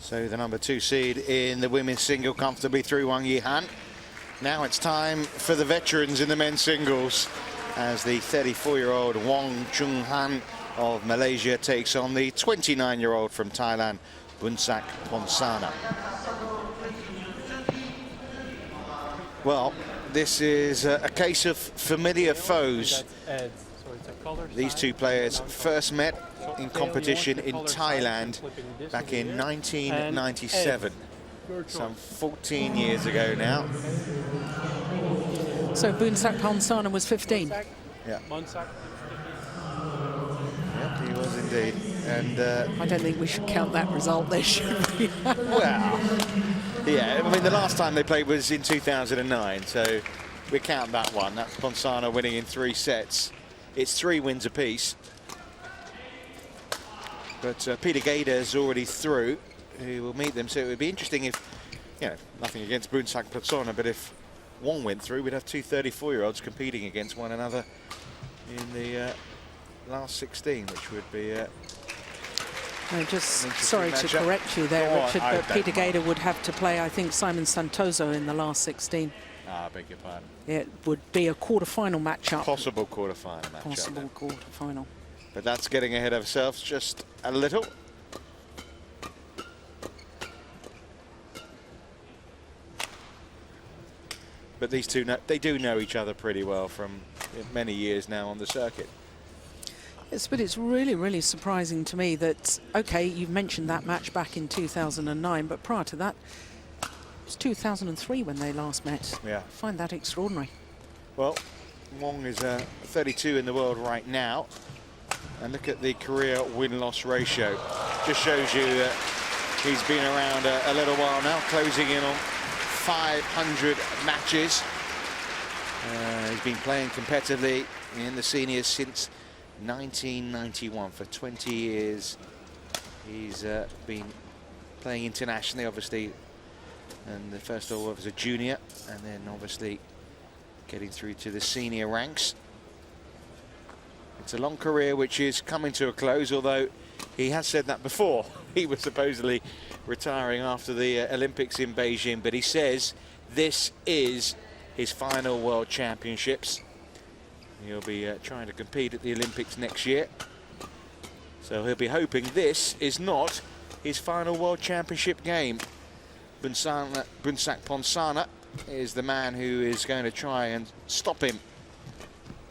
So the number 2 seed in the women's single comfortably through Wang Yihan. Now it's time for the veterans in the men's singles as the 34-year-old Wong Chung Han of Malaysia takes on the 29-year-old from Thailand, Bunsak Ponsana. Well, this is a case of familiar foes. These two players first met in competition in Thailand back in 1997, some 14 years ago now. So Bunsak Ponsana was 15. Yeah. Yep, he was indeed. And I don't think we should count that result there, should we? well, yeah, I mean, the last time they played was in 2009, so we count that one. That's Ponsana winning in 3 sets. It's 3 wins apiece. But Peter Gader is already through, who will meet them. So it would be interesting if, you know, nothing against Bunsak Ponsana, but if Wong went through, we'd have 2 34-year-olds competing against one another in the last 16, which would be... just sorry to correct you there, Richard, but Peter Gader would have to play, I think, Simon Santoso in the last 16. I beg your pardon. It would be a quarter-final matchup. Possible quarter-final matchup. Possible quarter-final. But that's getting ahead of ourselves just a little. But these two, they do know each other pretty well from many years now on the circuit. Yes, but it's really, really surprising to me that, okay, you've mentioned that match back in 2009, but prior to that, it was 2003 when they last met. Yeah. I find that extraordinary. Well, Wong is 32 in the world right now. And look at the career win-loss ratio. Just shows you that he's been around a little while now, closing in on 500 matches. He's been playing competitively in the seniors since 1991. For 20 years he's been playing internationally, obviously, and the first of all was a junior, and then obviously getting through to the senior ranks. It's a long career which is coming to a close, although he has said that before. He was supposedly retiring after the Olympics in Beijing, but he says this is his final World Championships. He'll be trying to compete at the Olympics next year. So he'll be hoping this is not his final World Championship game. Bunsak Ponsana is the man who is going to try and stop him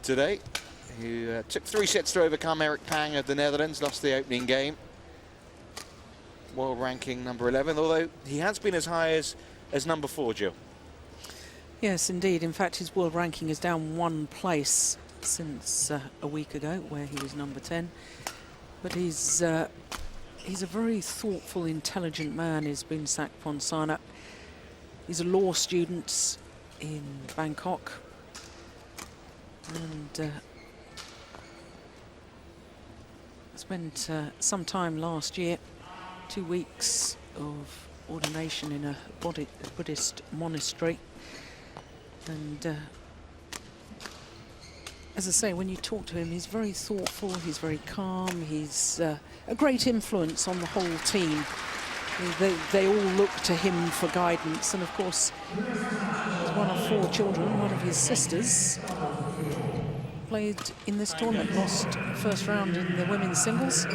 today. Who took 3 sets to overcome Eric Pang of the Netherlands, lost the opening game. World ranking number 11, although he has been as high as number 4, Jill. Yes, indeed. In fact, his world ranking is down 1 place since a week ago, where he was number 10. But he's a very thoughtful, intelligent man, is Bunsak Ponsana. He's a law student in Bangkok. And spent some time last year, 2 weeks of ordination in a Buddhist monastery. And as I say, when you talk to him, he's very thoughtful, he's very calm, he's a great influence on the whole team. They all look to him for guidance, and of course, he's one of 4 children. One of his sisters played in this tournament, lost first round in the women's singles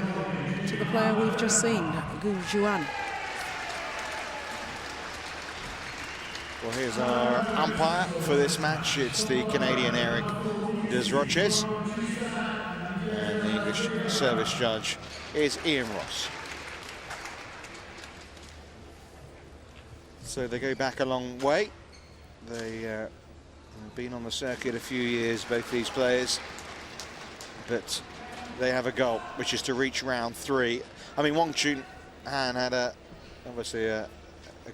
to the player we've just seen, Gu Juan. Well, here's our umpire for this match. It's the Canadian Eric Desroches. And the English service judge is Ian Ross. So they go back a long way. They have been on the circuit a few years, both these players. But they have a goal, which is to reach round 3. I mean, Wong Chung Han had obviously a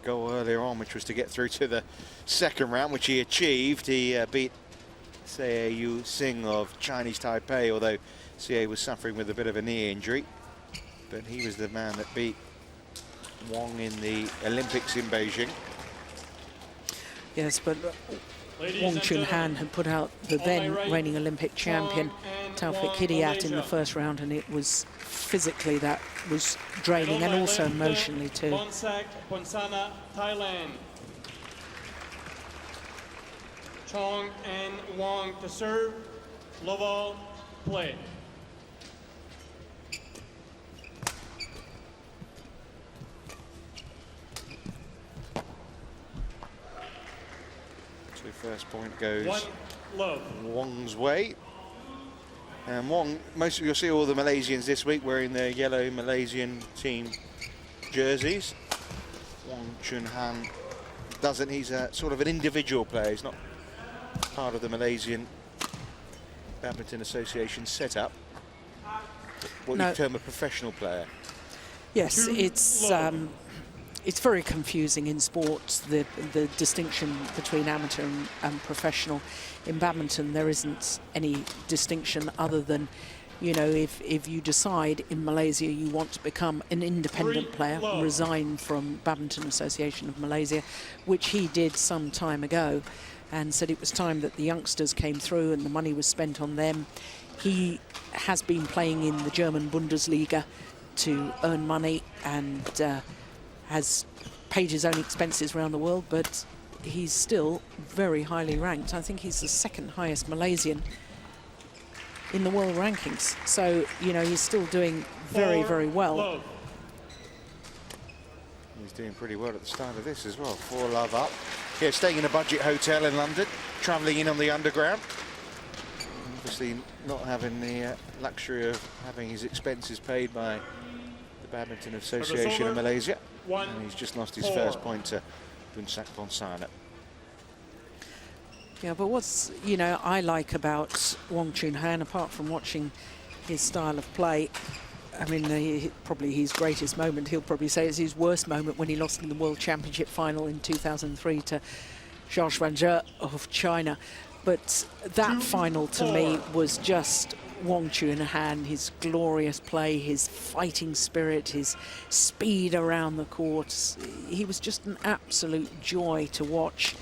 goal earlier on, which was to get through to the 2nd round, which he achieved. He beat Seah Yu Sing of Chinese Taipei, although Seah was suffering with a bit of a knee injury. But he was the man that beat Wong in the Olympics in Beijing. Yes, but Wong Chun Han had put out the then reigning Olympic champion Taufik Hidayat in the first round, and it was physically that was draining, and also emotionally too. Bonsak Ponsana, Thailand. Chong and Wong to serve. Loval, play. So first point goes 1-love. Wong's way. And Wong, you'll see all the Malaysians this week wearing their yellow Malaysian team jerseys. Wong Chun Han doesn't, he's a sort of an individual player. He's not part of the Malaysian Badminton Association setup. What you term a professional player. Yes, it's very confusing in sports, the distinction between amateur and professional. In badminton, there isn't any distinction other than, you know, if you decide in Malaysia you want to become an independent player, resign from Badminton Association of Malaysia, which he did some time ago, and said it was time that the youngsters came through and the money was spent on them. He has been playing in the German Bundesliga to earn money and has paid his own expenses around the world, but he's still very highly ranked. I think he's the second highest Malaysian in the world rankings. So, you know, he's still doing very, very well. He's doing pretty well at the start of this as well. 4-love up. Yeah, staying in a budget hotel in London, travelling in on the underground. Obviously not having the luxury of having his expenses paid by the Badminton Association of Malaysia. And he's just lost his first point to Bonsak Ponsana. Yeah, but what's, you know, I like about Wong Chun Han, apart from watching his style of play, I mean, probably his greatest moment, he'll probably say it's his worst moment when he lost in the World Championship final in 2003 to Zhao Xuanzhe of China. But that final to me was just Wong Chun Han, his glorious play, his fighting spirit, his speed around the court. He was just an absolute joy to watch.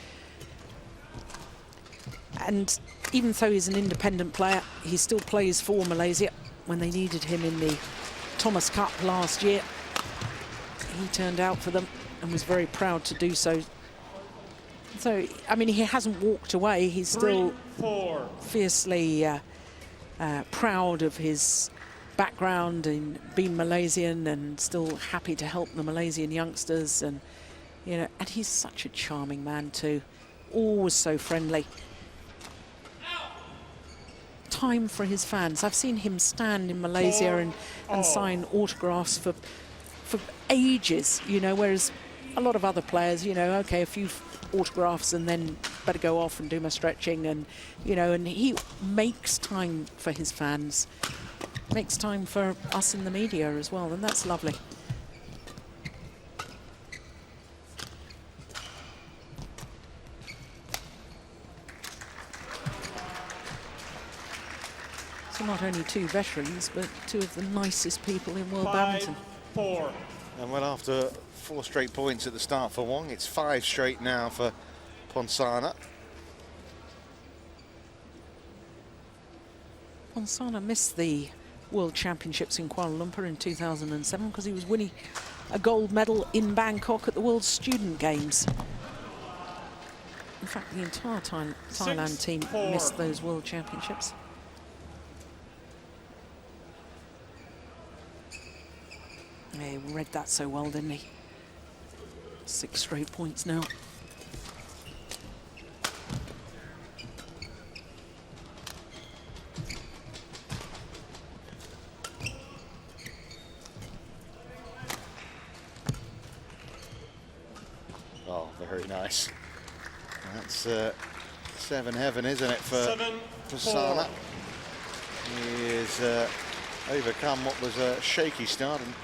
And even though he's an independent player, he still plays for Malaysia. When they needed him in the Thomas Cup last year, he turned out for them and was very proud to do so. So, I mean, he hasn't walked away. He's still fiercely proud of his background in being Malaysian and still happy to help the Malaysian youngsters. And, you know, and he's such a charming man too. Always so friendly. Time for his fans. I've seen him stand in Malaysia and sign autographs for ages, you know, whereas a lot of other players, you know, okay, a few autographs and then better go off and do my stretching, and, you know, and he makes time for his fans, makes time for us in the media as well, and that's lovely. So not only two veterans, but two of the nicest people in world badminton. 5-4. And well, after 4 straight points at the start for Wong, it's 5 straight now for Ponsana. Ponsana missed the World Championships in Kuala Lumpur in 2007 because he was winning a gold medal in Bangkok at the World Student Games. In fact, the entire Thailand team missed those World Championships. He read that so well, didn't he? 6 straight points now. Oh, very nice. That's 7 heaven, isn't it, for Ponsana? He has overcome what was a shaky start and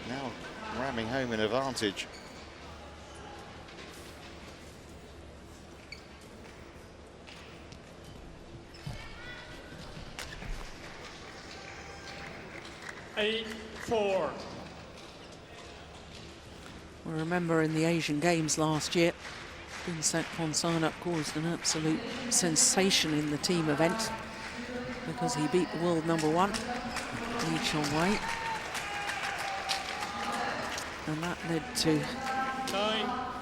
now ramming home an advantage. Eight, 4. I remember in the Asian Games last year, Bonsak Ponsana caused an absolute sensation in the team event. because he beat the world number 1, Lee Chong-wei. And that led to 9,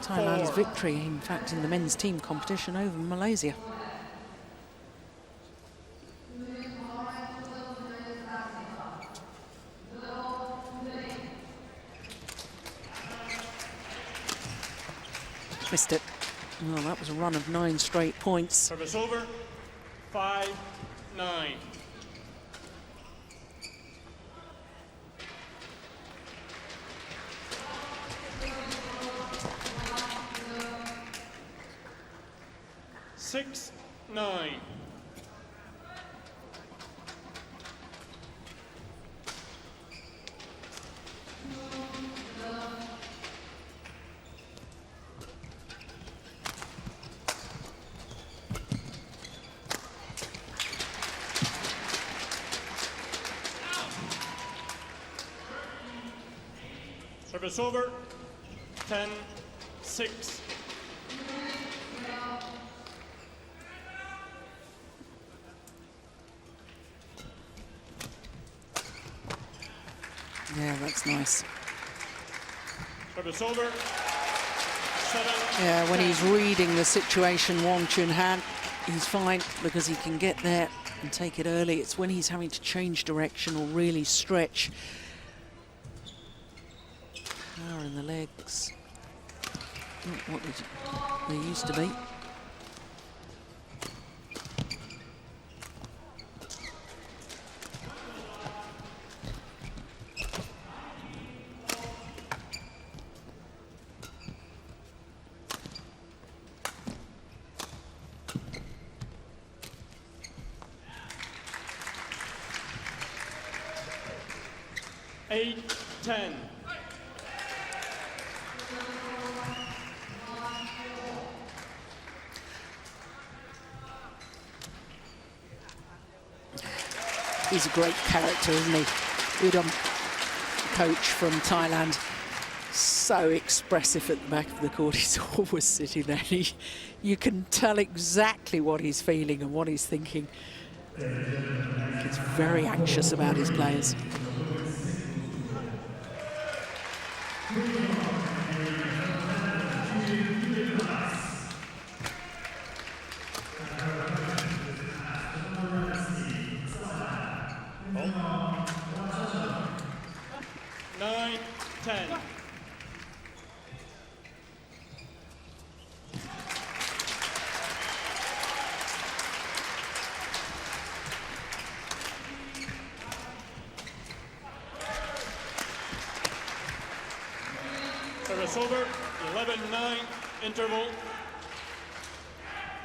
Thailand's 4. victory, in fact, in the men's team competition over Malaysia. Missed it. Well, that was a run of 9 straight points. Service over. 5, 9. Six, 9. Service over. 10, 6. Yeah, that's nice. Service over. 7. Yeah, when 10. he's reading the situation, Wong Chun Han, he's fine because he can get there and take it early. It's when he's having to change direction or really stretch. Power in the legs. Not what they used to be. Eight, 10. He's a great character, isn't he? Udom, coach from Thailand. So expressive at the back of the court. He's always sitting there. You can tell exactly what he's feeling and what he's thinking. He's very anxious about his players. Nine, 10. Service over. 11-9. Interval.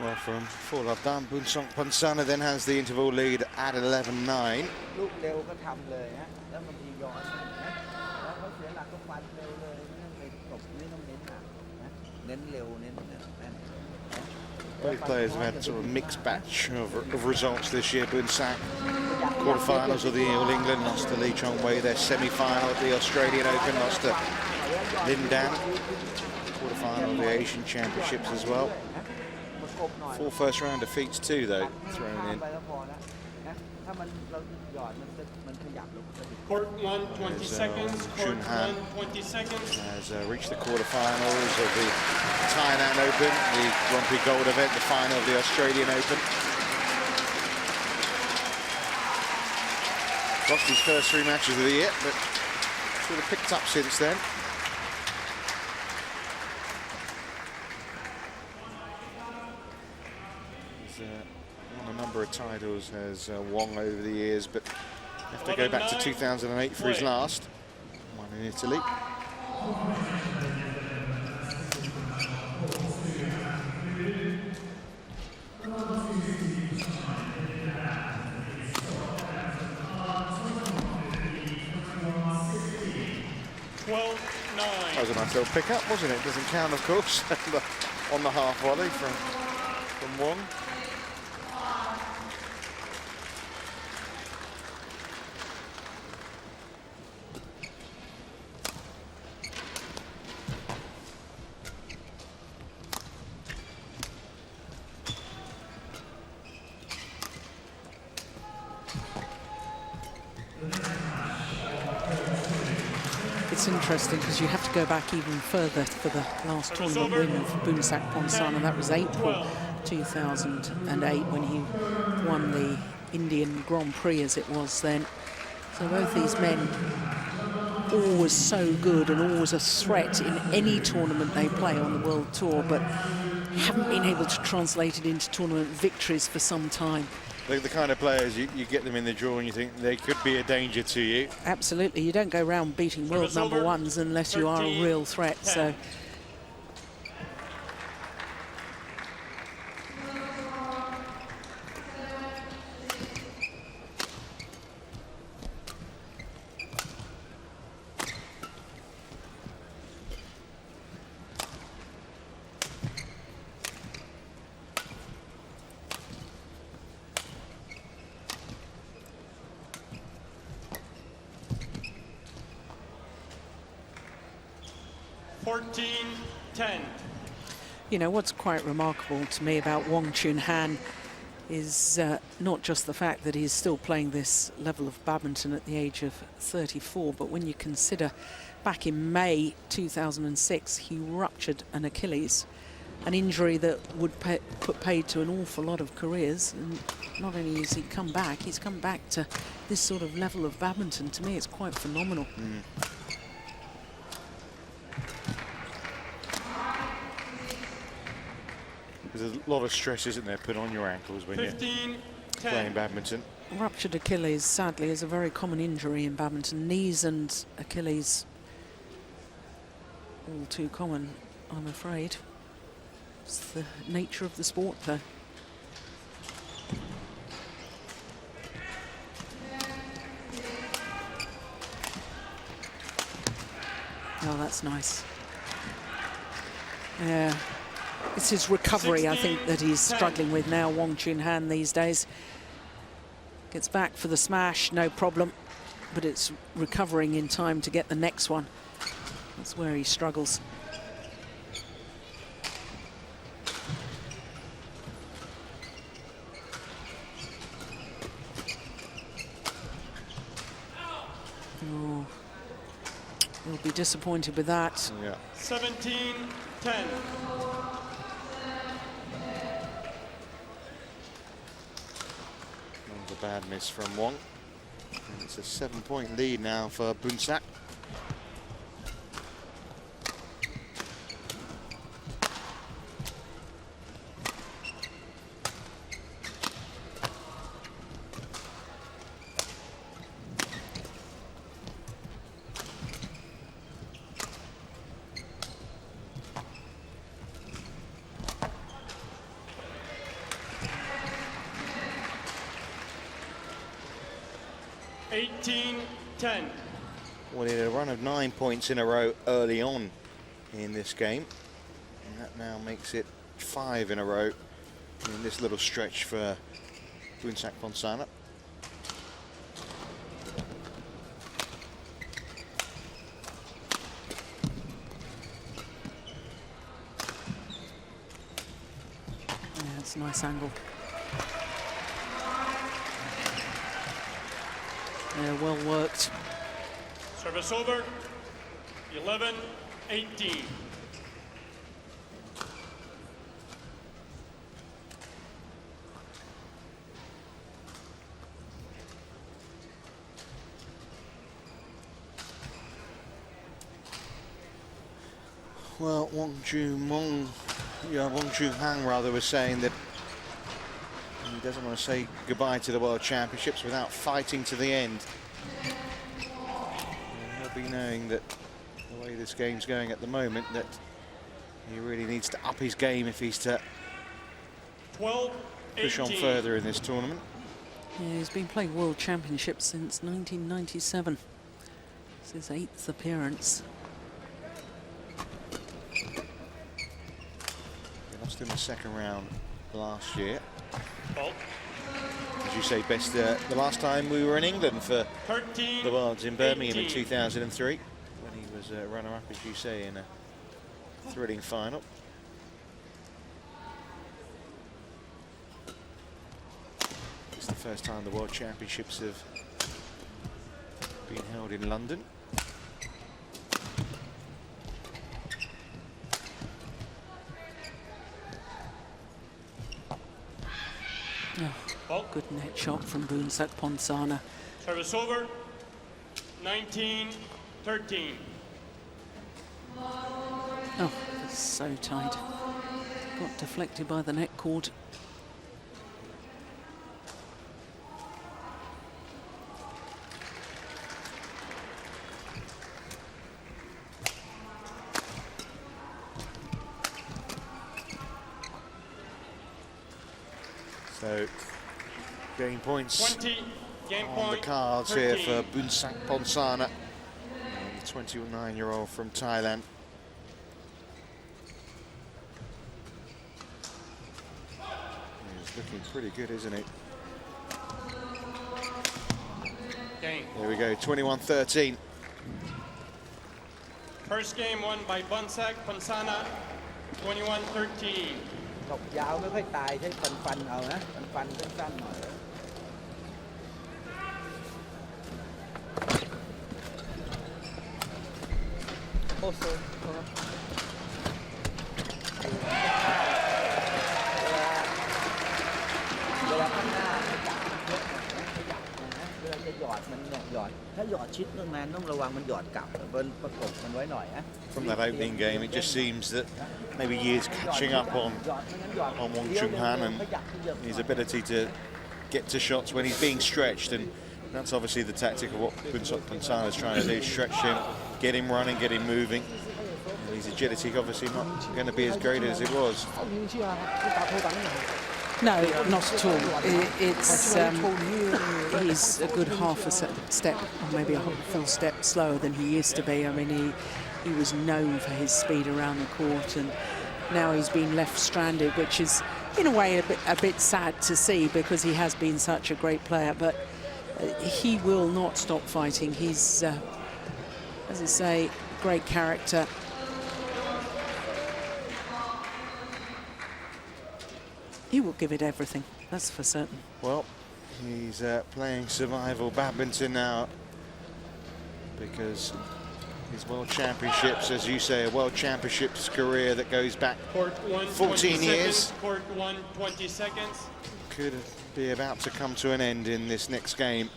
Well, from full love down, Bunsong Pansana then has the interval lead at 11-9. ลูกเร็วก็ทำเลยฮะแล้วบางทีย้อนนะแล้วเขาเสียหลักก็ฟันเร็วเลยไม่ต้องไปตบไม่ต้องเน้นหนักนะเน้นเร็วเน้นแน่น Both players have had sort of a mixed batch of results this year. Bunsak, quarterfinals of the All England, lost to Lee Chong-wei. Their semi-final at the Australian Open, lost to Lin Dan. Quarterfinal of the Asian Championships as well. ประกบหน่อย 4 first-round defeats too, though, thrown ข้าม in. ไปแล้วพอแล้วนะถ้ามันเราหยอดมันขยับแล้วมันจะ Court 1, 20 seconds. Court Chun-han 1, 20 seconds. Has reached the quarterfinals of the Thailand Open, the Grand Prix Gold event, the final of the Australian Open. Lost his first 3 matches of the year, but sort of picked up since then. He's won a number of titles, has Wong over the years, but you have to go back to 2008 for his last one in Italy. That was a nice little pick-up, wasn't it? Doesn't count, of course, on the half volley from Wong. it's interesting because you have to go back even further for the last tournament win of Boonsak Ponsana. That was April 2008 when he won the Indian Grand Prix, as it was then. So both these men, always so good and always a threat in any tournament they play on the World Tour, but haven't been able to translate it into tournament victories for some time. They're the kind of players you get them in the draw and you think they could be a danger to you. Absolutely, you don't go around beating world number ones unless you are a real threat. So. You know, what's quite remarkable to me about Wong Chun Han is not just the fact that he's still playing this level of badminton at the age of 34, but when you consider back in May 2006, he ruptured an Achilles, an injury that would put paid to an awful lot of careers. And not only has he come back, he's come back to this sort of level of badminton. To me, it's quite phenomenal. There's a lot of stress, isn't there, put on your ankles when you're playing badminton. Ruptured Achilles, sadly, is a very common injury in badminton. Knees and Achilles, all too common, I'm afraid. It's the nature of the sport, though. Oh, that's nice. Yeah. It's his recovery, I think, that he's struggling with now, Wong Chun Han, these days. Gets back for the smash, no problem, but it's recovering in time to get the next one. That's where he struggles. Oh, he'll be disappointed with that. Yeah. 17-10. A bad miss from Wong. And it's a 7-point lead now for Boonsak. Well, he had a run of 9 points in a row early on in this game, and that now makes it 5 in a row in this little stretch for Boonsak Ponsana. Yeah, it's a nice angle. Yeah, well worked. Service over, 11-18. Well, Wong Chun Han rather was saying that he doesn't want to say goodbye to the World Championships without fighting to the end. He'll be knowing that the way this game's going at the moment, that he really needs to up his game if he's to push on further in this tournament. Yeah, he's been playing World Championships since 1997. It's his 8th appearance. He lost in the second round last year. As you say, best the last time we were in England for the Worlds in Birmingham in 2003, when he was runner-up, as you say, in a thrilling final. It's the first time the World Championships have been held in London. Ball. Good net shot from Boonsak Ponsana. Service over. 19-13. Oh, it's so tight. Got deflected by the net cord. So, game points 20. Game on point. the cards 13. here for Boonsak Ponsana, the 29-year-old from Thailand. He's looking pretty good, isn't he? Game. There we go, 21-13. First game won by Boonsak Ponsana. 21-13. ตบยาวไม่ค่อยตายใช้ฟันเอานะฟันสั้นๆหน่อยโอ้โหเวลาข้างหน้าขยับเยอะนะขยับนะเวลาจะหยอดมันเนี่ยหยอดถ้าหยอดชิดตรงนั้นต้องระวังมันหยอดกลับเบิ้ลประกบมันไว้หน่อยนะ From that opening game, it just seems that maybe he is catching up on Wong Chun Han and his ability to get to shots when he's being stretched, and that's obviously the tactic of what Boonsak Ponsana is trying to do: stretch him, get him running, get him moving. And his agility obviously not going to be as great as it was. No, not at all. He's a good half a step, or maybe a full step slower than he used to be. I mean, he was known for his speed around the court, and now he's been left stranded, which is, in a way, a bit sad to see because he has been such a great player. But he will not stop fighting. He's, as I say, great character. He will give it everything, that's for certain. Well, he's playing survival badminton now because his World Championships, as you say, a World Championships career that goes back Court 1, 14 20 years. Seconds. Court 1, 20 seconds. Could be about to come to an end in this next game.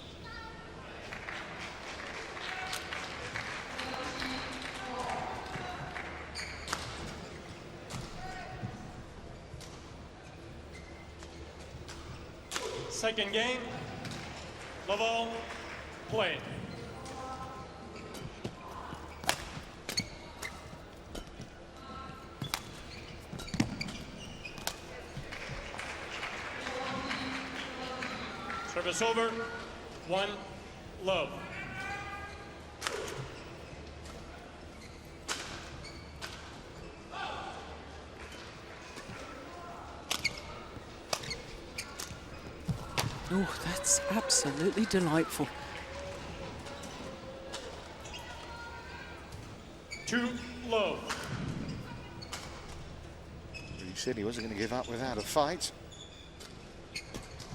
Second game. Level. Play. Service over. 1 love. Oh, that's absolutely delightful. 2 love. He said he wasn't going to give up without a fight.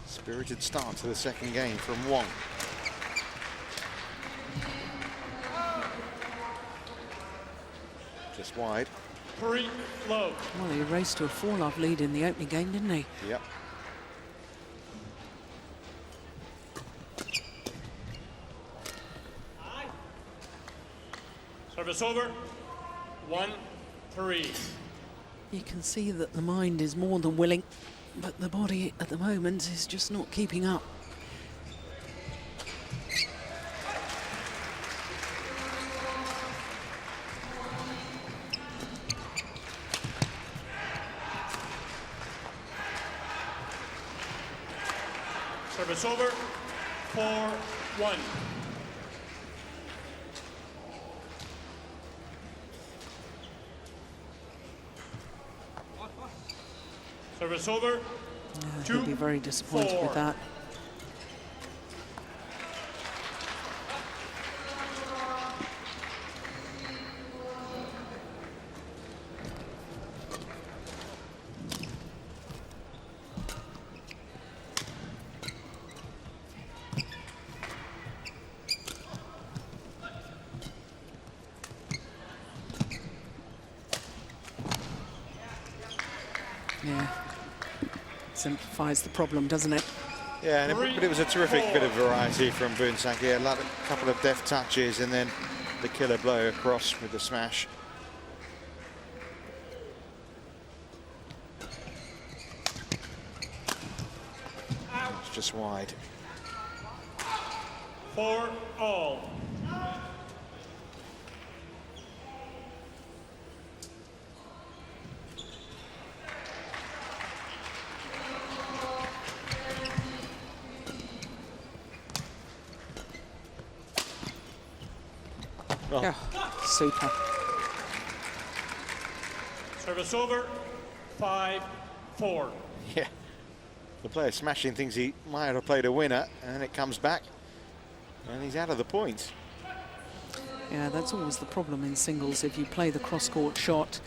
Spirited start to the second game from Wong. Just wide. 3 love. Well, he raced to a 4-love lead in the opening game, didn't he? Yep. Service over. 1-3. You can see that the mind is more than willing, but the body at the moment is just not keeping up. Service over. 4-1. Service over. He'll be very disappointed with that. Yeah, simplifies the problem, doesn't it? Yeah, but it was a terrific bit of variety from Boonsak here. A couple of deft touches and then the killer blow across with the smash. It's just wide. 4-all. Oh. Yeah, super. Service over. 5-4. Yeah, the player smashing thinks he might have played a winner, and then it comes back, and he's out of the points. Yeah, that's always the problem in singles. If you play the cross-court shot,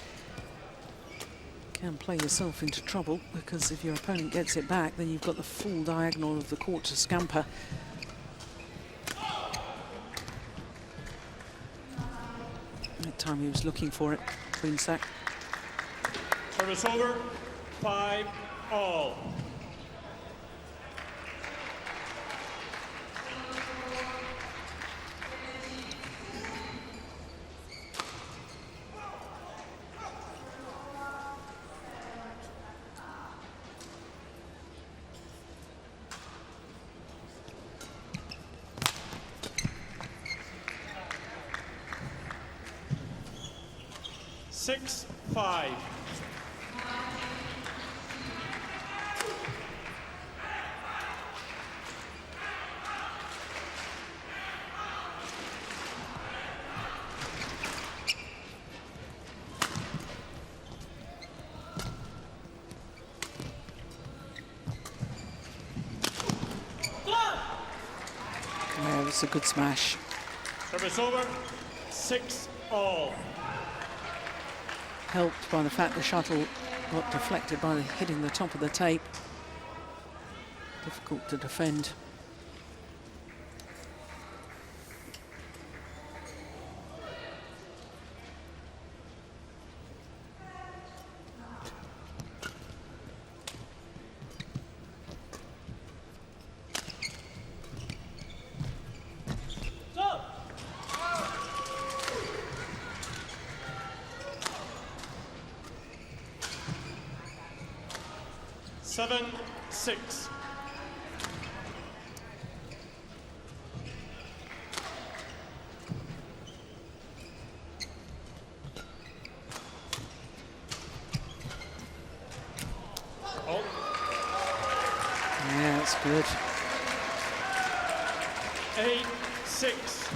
you can play yourself into trouble, because if your opponent gets it back, then you've got the full diagonal of the court to scamper. That time he was looking for it, Boonsak. Service over. 5-all. Six, 5. Yeah, that's a good smash. Service over. 6-all. Helped by the fact the shuttle got deflected by hitting the top of the tape. Difficult to defend. Seven, 6. Oh, Yeah, that's good. 8, 6.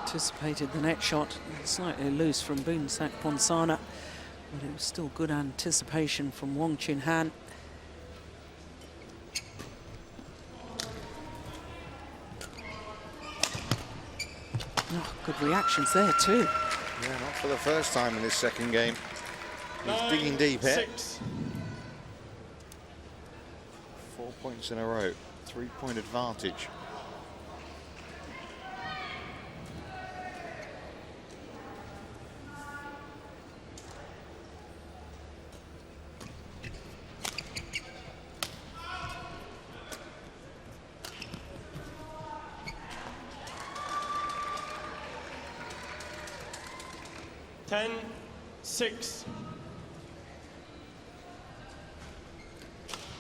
Anticipated the net shot, slightly loose from Boonsak Ponsana, but it was still good anticipation from Wong Chin Han. Oh, good reactions there too. Yeah, not for the first time in this second game. He's 9, digging deep here. 6. 4 points in a row, 3-point advantage. Ten, 6.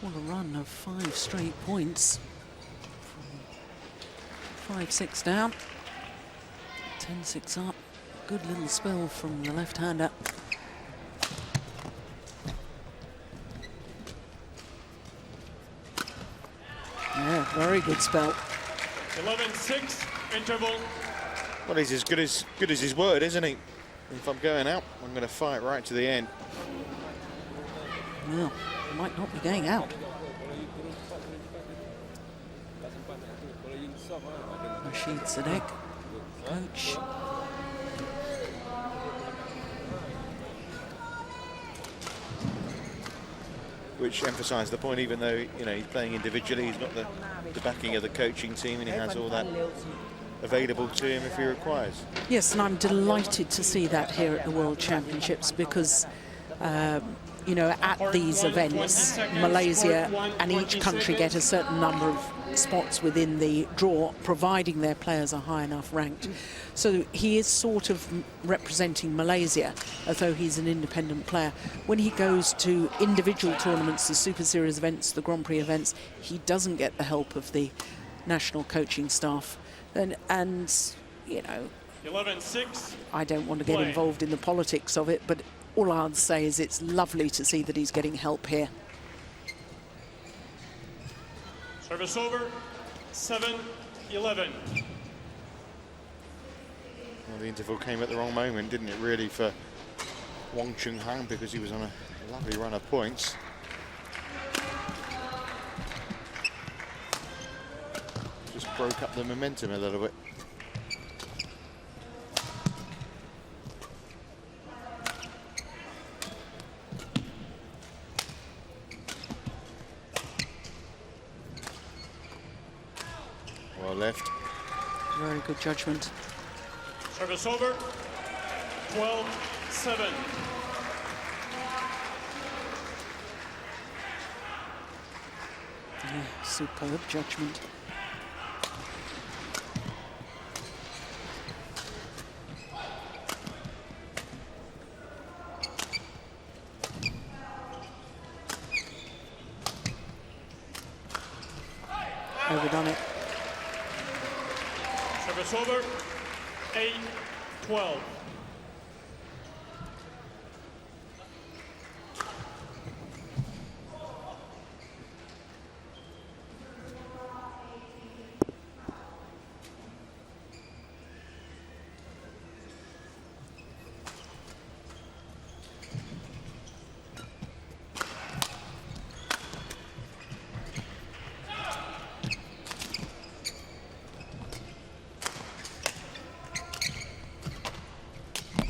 What a run of 5 straight points. 5-6 down, 10-6 up. Good little spell from the left-hander. Yeah, very good spell. 11-6. Interval. Well, he's as good as his word, isn't he? If I'm going out, I'm going to fight right to the end. Well, might not be going out. Rashid Sadek, coach. Which emphasised the point, even though, you know, he's playing individually, he's got the backing of the coaching team, and he has all that available to him if he requires. Yes, and I'm delighted to see that here at the World Championships, because you know, at these events, Malaysia and each country get a certain number of spots within the draw, providing their players are high enough ranked. So he is sort of representing Malaysia, although he's an independent player. When he goes to individual tournaments, the Super Series events, the Grand Prix events, he doesn't get the help of the national coaching staff. And you know, 11-6. I don't want to get involved in the politics of it, but all I'll say is it's lovely to see that he's getting help here. Service over, 7-11. Well, the interval came at the wrong moment, didn't it, really, for Wong Chun Han, because he was on a lovely run of points. Just broke up the momentum a little bit. Well left. Very good judgment. Service over, 12-7. Yeah, superb judgment. Overdone it. Service over, 8-12.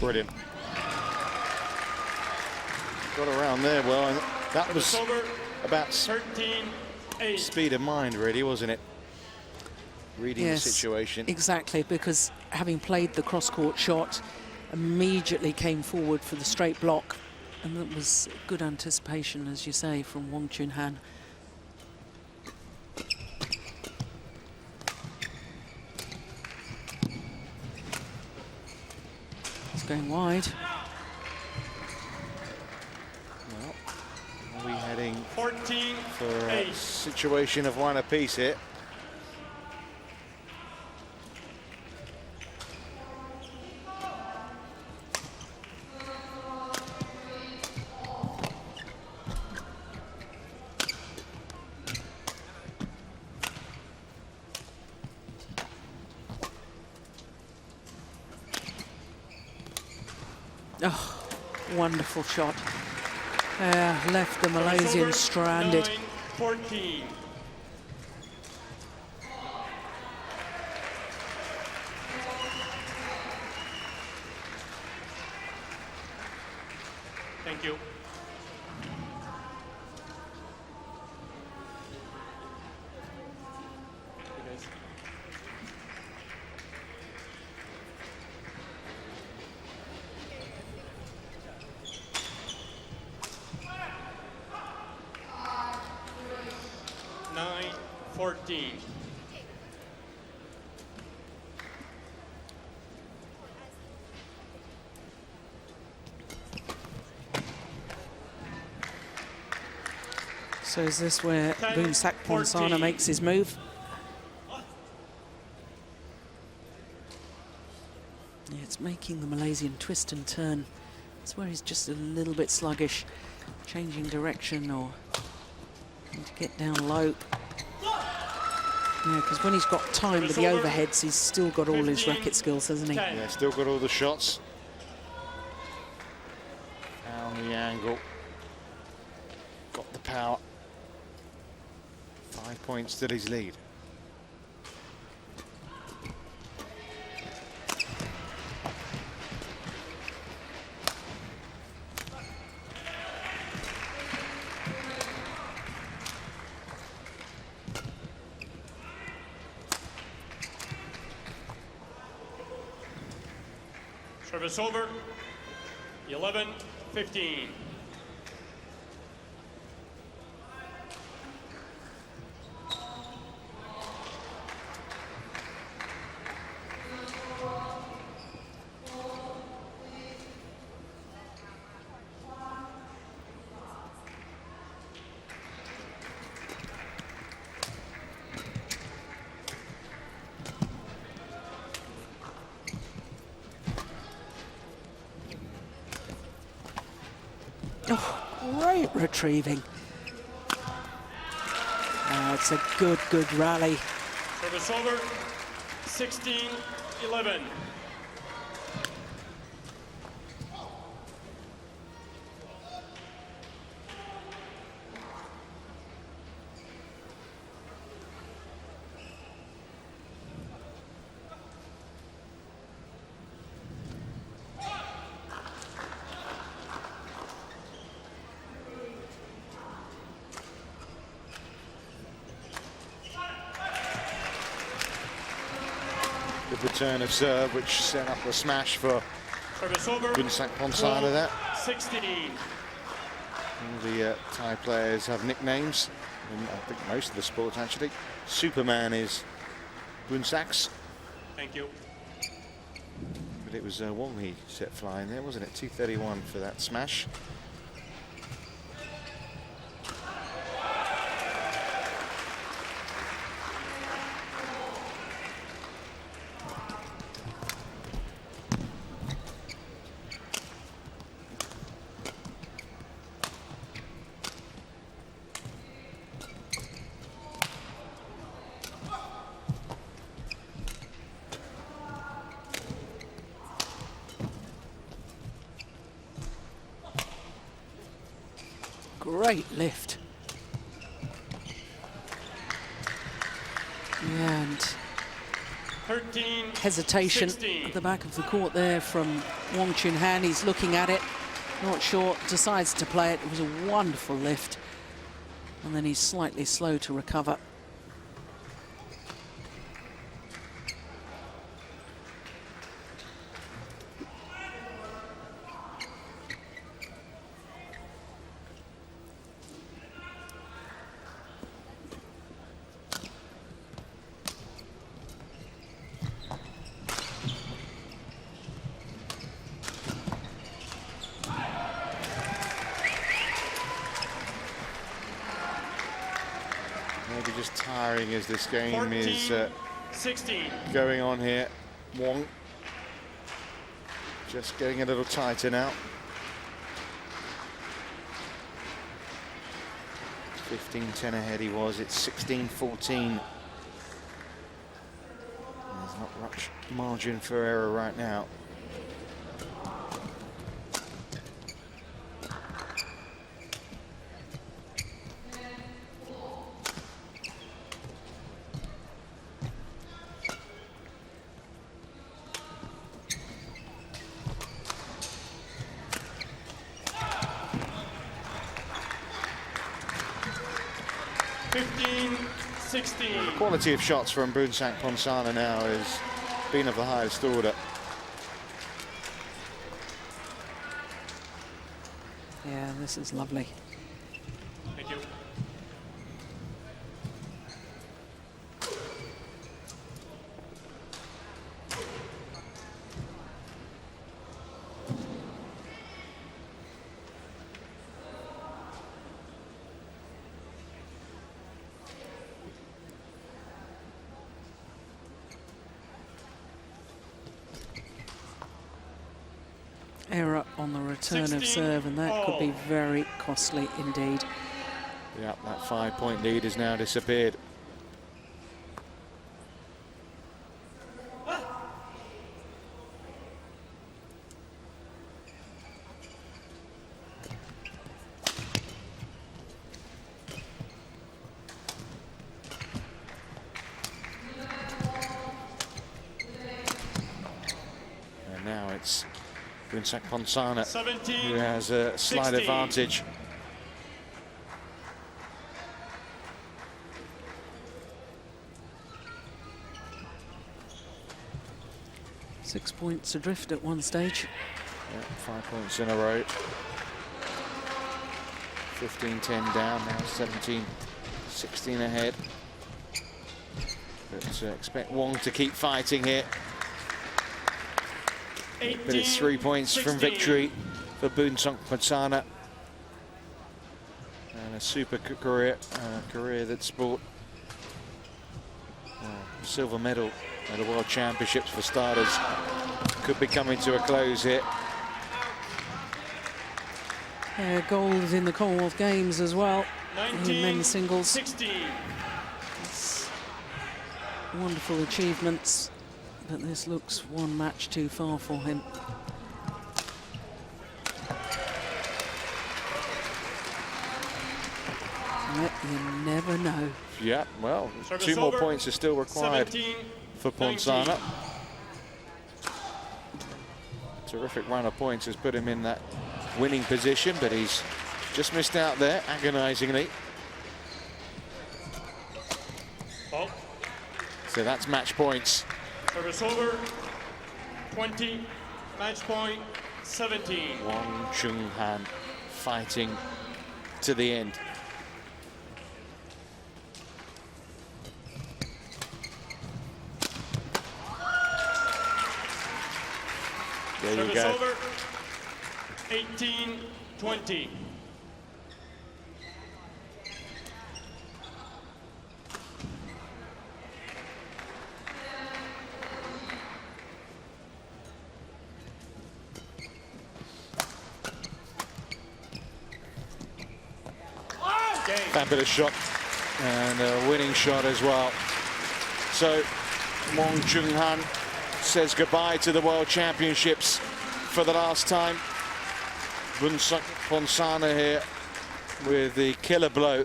Brilliant. Got around there well, and that was about 13-8. speed of mind, really, wasn't it? Reading Yes, the situation. Exactly, because having played the cross-court shot, immediately came forward for the straight block, and that was good anticipation, as you say, from Wong Chun Han. It's going wide. Well, are we heading 14-8. for a situation of one apiece here? Oh, wonderful shot. Left the Malaysian stranded. 9-14. Thank you. Nine, 14. So is this where 10, Boonsak Ponsana 14. makes his move? Yeah, it's making the Malaysian twist and turn. That's where he's just a little bit sluggish, changing direction or need to get down low. Yeah, because when he's got time with the overheads, he's still got all his racket skills, hasn't he? 10. Yeah, still got all the shots. Found the angle. Got the power. 5 points still his lead. Service over, 11-15. great retrieving. It's a good rally. Service over, 16-11. Good return of serve, which set up a smash for Service over, Boonsak Ponsana there. 16. All the Thai players have nicknames, and I think most of the sports actually. Superman is Boonsak's, Thank you. but it was Wong he set flying there, wasn't it? 231 for that smash. Great lift. And 13, hesitation 16. at the back of the court there from Wong Chun Han. He's looking at it, not sure, decides to play it. It was a wonderful lift. And then he's slightly slow to recover. Maybe just tiring as this game 14, is 16. going on here. Wong just getting a little tighter now. 15-10 ahead he was. It's 16-14. There's not much margin for error right now. Quality of shots from Boonsak Ponsana now has been of the highest order. Yeah, this is lovely. Thank you. Error on the return of serve, and that could be very costly indeed. Yeah, that 5-point lead has now disappeared. And now it's Boonsak Ponsana who has a slight 16. advantage. Six points adrift at one stage. Yeah, 5 points in a row. 15-10 down, now 17-16 ahead. But expect Wong to keep fighting here. 18, But it's 3 points 16. from victory for Boonsak Ponsana. And a super career, career that's brought a silver medal at the World Championships for starters. Could be coming to a close here. Gold in the Commonwealth Games as well in men's singles. 16. It's wonderful achievements, but this looks one match too far for him. But you never know. Yeah, well, Service 2 more over. points are still required 17, for 19. Ponsana. Terrific run of points has put him in that winning position, but he's just missed out there, agonizingly. Fault. So that's match points. Service over. 20. Match point. 17. Wang Chunghan fighting to the end. There you Service go. over. 18-20. Fabulous shot and a winning shot as well. So Wang Chunghan says goodbye to the World Championships for the last time. Bunsak Ponsana here with the killer blow.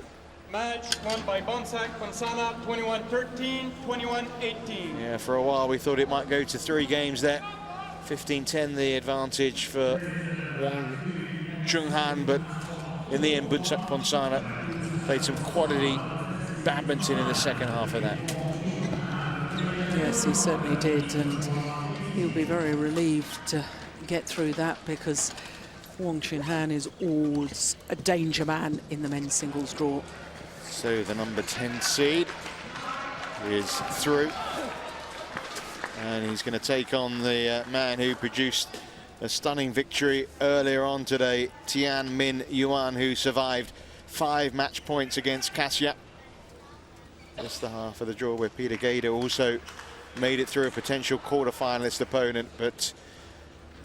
Match won by Bonsak Ponsana, 21-13, 21-18. Yeah, for a while we thought it might go to 3 games there. 15-10 the advantage for Wang Chunghan, but in the end Bunsak Ponsana played some quality badminton in the second half of that. Yes, he certainly did, and he'll be very relieved to get through that, because Wang Chunghan is always a danger man in the men's singles draw. So the number 10 seed is through, and he's going to take on the man who produced a stunning victory earlier on today, Tian Min Yuan, who survived 5 match points against Kasia. Just the half of the draw where Peter Gader also made it through a potential quarter-finalist opponent, but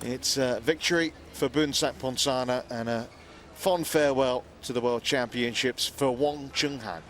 it's a victory for Bunsak Ponsana and a fond farewell to the World Championships for Wang Chunghan.